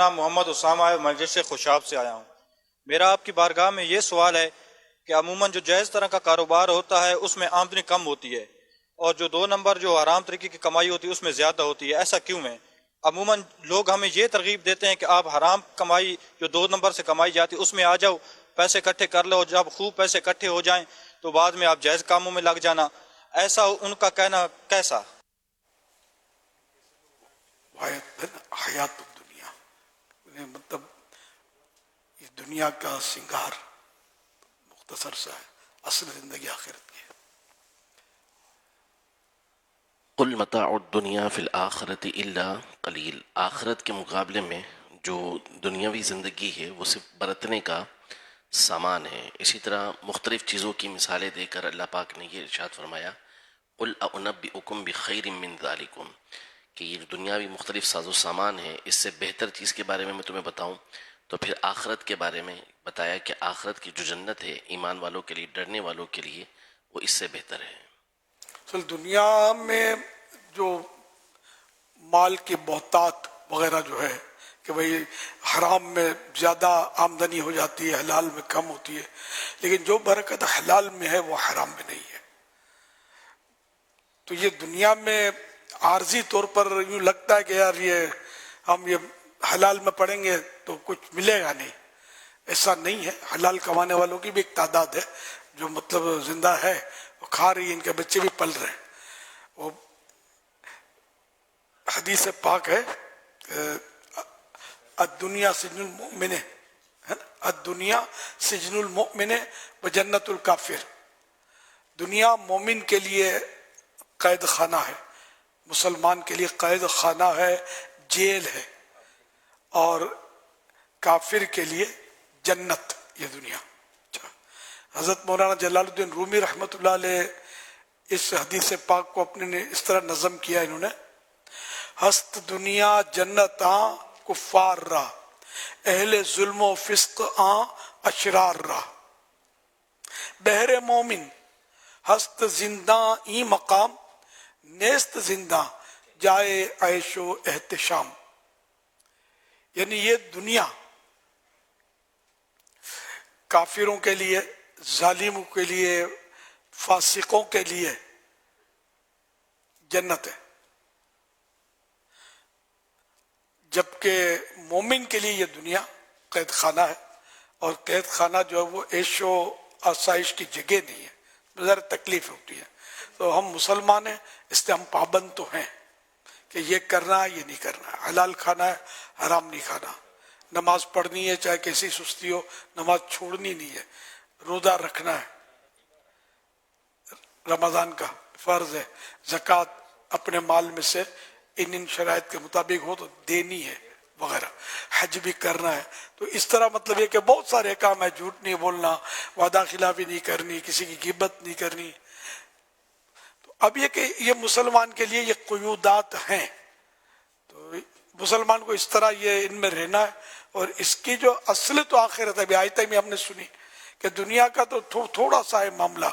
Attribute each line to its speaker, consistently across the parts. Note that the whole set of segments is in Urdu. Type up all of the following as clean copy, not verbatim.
Speaker 1: نام محمد اسامہ ہے، مجلس خوشاب سے آیا ہوں۔ میرا آپ کی بارگاہ میں یہ سوال ہے کہ عموماً جو جائز طرح کا کاروبار ہوتا ہے اس میں آمدنی کم ہوتی ہے، اور جو 2 نمبر جو حرام طریقے کی کمائی ہوتی ہے اس میں زیادہ ہوتی ہے، ایسا کیوں ہے؟ عموماً لوگ ہمیں یہ ترغیب دیتے ہیں کہ آپ حرام کمائی جو 2 نمبر سے کمائی جاتی ہے اس میں آ جاؤ، پیسے اکٹھے کر لو، جب خوب پیسے اکٹھے ہو جائیں تو بعد میں آپ جائز کاموں میں لگ جانا، ایسا ان کا کہنا کیسا؟
Speaker 2: حیات الدنیا مطلب یہ دنیا کا سنگار مختصر سا ہے، اصل زندگی آخرت کی ہے۔
Speaker 3: قل متاع الدنیا فی الآخرۃ الا قلیل، آخرت کے مقابلے میں جو دنیاوی زندگی ہے وہ صرف برتنے کا سامان ہے۔ اسی طرح مختلف چیزوں کی مثالیں دے کر اللہ پاک نے یہ ارشاد فرمایا قل اعنبئکم بخیر من ذالکم، کہ یہ دنیاوی مختلف ساز و سامان ہے، اس سے بہتر چیز کے بارے میں تمہیں بتاؤں؟ تو پھر آخرت کے بارے میں بتایا کہ آخرت کی جو جنت ہے ایمان والوں کے لیے، ڈرنے والوں کے لیے، وہ اس سے بہتر ہے۔
Speaker 2: اصل دنیا میں جو مال کی بہتات وغیرہ جو ہے کہ بھئی حرام میں زیادہ آمدنی ہو جاتی ہے، حلال میں کم ہوتی ہے، لیکن جو برکت حلال میں ہے وہ حرام میں نہیں ہے۔ تو یہ دنیا میں عارضی طور پر یوں لگتا ہے کہ یار یہ ہم یہ حلال میں پڑھیں گے تو کچھ ملے گا نہیں، ایسا نہیں ہے۔ حلال کمانے والوں کی بھی ایک تعداد ہے جو مطلب زندہ ہے، وہ کھا رہی ہے، ان کے بچے بھی پل رہے ہیں۔ وہ حدیث پاک ہے الدنیا سجن المؤمن، الدنیا سجن المؤمن و جنت الکافر، دنیا مومن کے لیے قید خانہ ہے، مسلمان کے لیے قید خانہ ہے، جیل ہے، اور کافر کے لیے جنت یہ دنیا۔ حضرت مولانا جلال الدین رومی رحمۃ اللہ علیہ اس حدیث پاک کو اپنے نے اس طرح نظم کیا، انہوں نے ہست دنیا جنت آں کفار را، اہل ظلم و فسق آں اشرار را، بہر مومن ہست زندہ ای مقام، نیست زندہ جائے عیش و احتشام۔ یعنی یہ دنیا کافروں کے لیے، ظالموں کے لیے، فاسقوں کے لیے جنت ہے، جبکہ مومن کے لیے یہ دنیا قید خانہ ہے، اور قید خانہ جو ہے وہ عیش و آسائش کی جگہ نہیں ہے، ذرا تکلیف ہوتی ہے۔ تو ہم مسلمان ہیں، اس لیے ہم پابند تو ہیں کہ یہ کرنا ہے، یہ نہیں کرنا ہے، حلال کھانا ہے، حرام نہیں کھانا، نماز پڑھنی ہے چاہے کیسی سستی ہو، نماز چھوڑنی نہیں ہے، روزہ رکھنا ہے، رمضان کا فرض ہے، زکوٰۃ اپنے مال میں سے ان شرائط کے مطابق ہو تو دینی ہے وغیرہ، حج بھی کرنا ہے۔ تو اس طرح مطلب یہ کہ بہت سارے کام ہے، جھوٹ نہیں بولنا، وعدہ خلافی نہیں کرنی، کسی کی غیبت نہیں کرنی۔ تو اب یہ کہ یہ مسلمان کے لیے یہ قیودات ہیں، تو مسلمان کو اس طرح یہ ان میں رہنا ہے، اور اس کی جو اصل تو آخرت ہے، ابھی آیتیں میں ہم نے سنی کہ دنیا کا تو تھوڑا سا ہے معاملہ،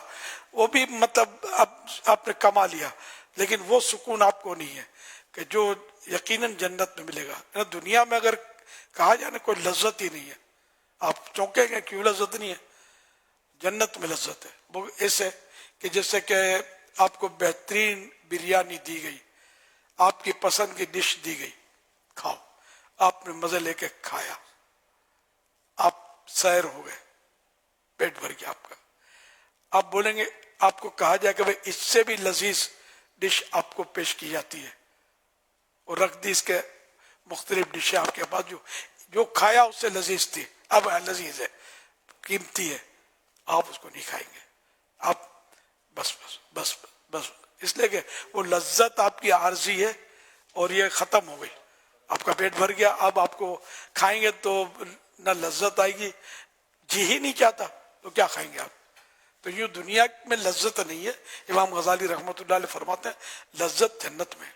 Speaker 2: وہ بھی مطلب اب آپ نے کما لیا، لیکن وہ سکون آپ کو نہیں ہے کہ جو یقیناً جنت میں ملے گا۔ دنیا میں اگر کہا جائے نا کوئی لذت ہی نہیں ہے، آپ چونکیں گے کیوں لذت نہیں ہے؟ جنت میں لذت ہے، وہ ایسے کہ جیسے کہ آپ کو بہترین بریانی دی گئی، آپ کی پسند کی ڈش دی گئی، کھاؤ، آپ نے مزے لے کے کھایا، آپ سیر ہو گئے، پیٹ بھر گیا آپ کا۔ آپ بولیں گے، آپ کو کہا جائے کہ بھئی اس سے بھی لذیذ ڈش آپ کو پیش کی جاتی ہے، اور رکھ دی اس کے مختلف ڈشیں آپ کے پاس، جو کھایا اس سے لذیذ تھی، اب لذیذ ہے، قیمتی ہے، آپ اس کو نہیں کھائیں گے، آپ بس بس بس بس، اس لیے کہ وہ لذت آپ کی عارضی ہے اور یہ ختم ہو گئی، آپ کا پیٹ بھر گیا، اب آپ کو کھائیں گے تو نہ لذت آئے گی، جی ہی نہیں چاہتا تو کیا کھائیں گے آپ؟ تو یہ دنیا میں لذت نہیں ہے۔ امام غزالی رحمۃ اللہ علیہ فرماتے ہیں لذت جنت میں۔